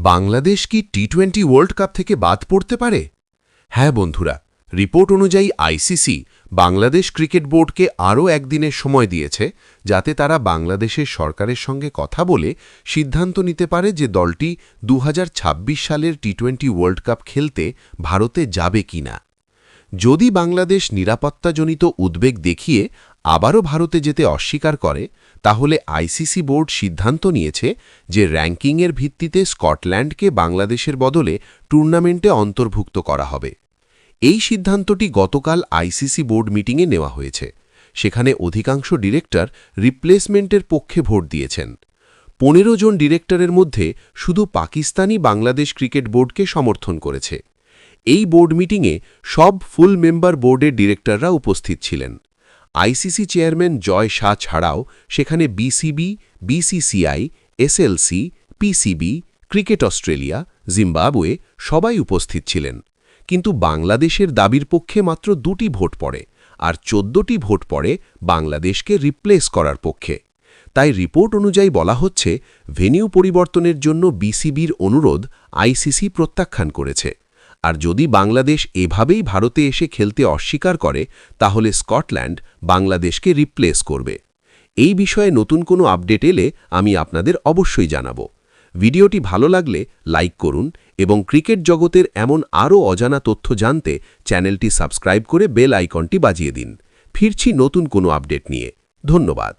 বাংলাদেশ কি টি-20 world cup থেকে বাদ পড়তে পারে? হ্যাঁ বন্ধুরা, রিপোর্ট অনুযায়ী আইসিসি বাংলাদেশ ক্রিকেট বোর্ডকে আরও একদিনের সময় দিয়েছে, যাতে তারা বাংলাদেশের সরকারের সঙ্গে কথা বলে সিদ্ধান্ত নিতে পারে যে দলটি 2026 সালের টি-20 ওয়ার্ল্ড কাপ খেলতে ভারতে যাবে কিনা। যদি বাংলাদেশ নিরাপত্তাজনিত উদ্বেগ দেখিয়ে আবারও ভারতে যেতে অস্বীকার করে, তাহলে আইসিসি বোর্ড সিদ্ধান্ত নিয়েছে যে র্যাঙ্কিংয়ের ভিত্তিতে স্কটল্যান্ডকে বাংলাদেশের বদলে টুর্নামেন্টে অন্তর্ভুক্ত করা হবে। এই সিদ্ধান্তটি গতকাল আইসিসি বোর্ড মিটিংয়ে নেওয়া হয়েছে। সেখানে অধিকাংশ ডিরেক্টর রিপ্লেসমেন্টের পক্ষে ভোট দিয়েছেন। 15 জন ডিরেক্টরের মধ্যে শুধু পাকিস্তানি বাংলাদেশ ক্রিকেট বোর্ডকে সমর্থন করেছে। এই বোর্ড মিটিংয়ে সব ফুল মেম্বার বোর্ডের ডিরেক্টররা উপস্থিত ছিলেন। আইসিসি চেয়ারম্যান জয় শাহ ছাড়াও সেখানে BCB, BCCI, SLC, PCB, cricket Australia, Zimbabwe সবাই উপস্থিত ছিলেন। কিন্তু বাংলাদেশের দাবির পক্ষে মাত্র 2টি ভোট পড়ে, আর 14টি ভোট পড়ে বাংলাদেশকে রিপ্লেস করার পক্ষে। তাই রিপোর্ট অনুযায়ী বলা হচ্ছে, ভেন্যু পরিবর্তনের জন্য বিসিবির অনুরোধ আইসিসি প্রত্যাখ্যান করেছে। আর যদি বাংলাদেশ এভাবেই ভারতে এসে খেলতে অস্বীকার করে, তাহলে স্কটল্যান্ড বাংলাদেশকে রিপ্লেস করবে। এই বিষয়ে নতুন কোনো আপডেট এলে আমি আপনাদের অবশ্যই জানাব। ভিডিওটি ভালো লাগলে লাইক করুন এবং ক্রিকেট জগতের এমন আরও অজানা তথ্য জানতে চ্যানেলটি সাবস্ক্রাইব করে বেল আইকনটি বাজিয়ে দিন। ফিরছি নতুন কোনো আপডেট নিয়ে। ধন্যবাদ।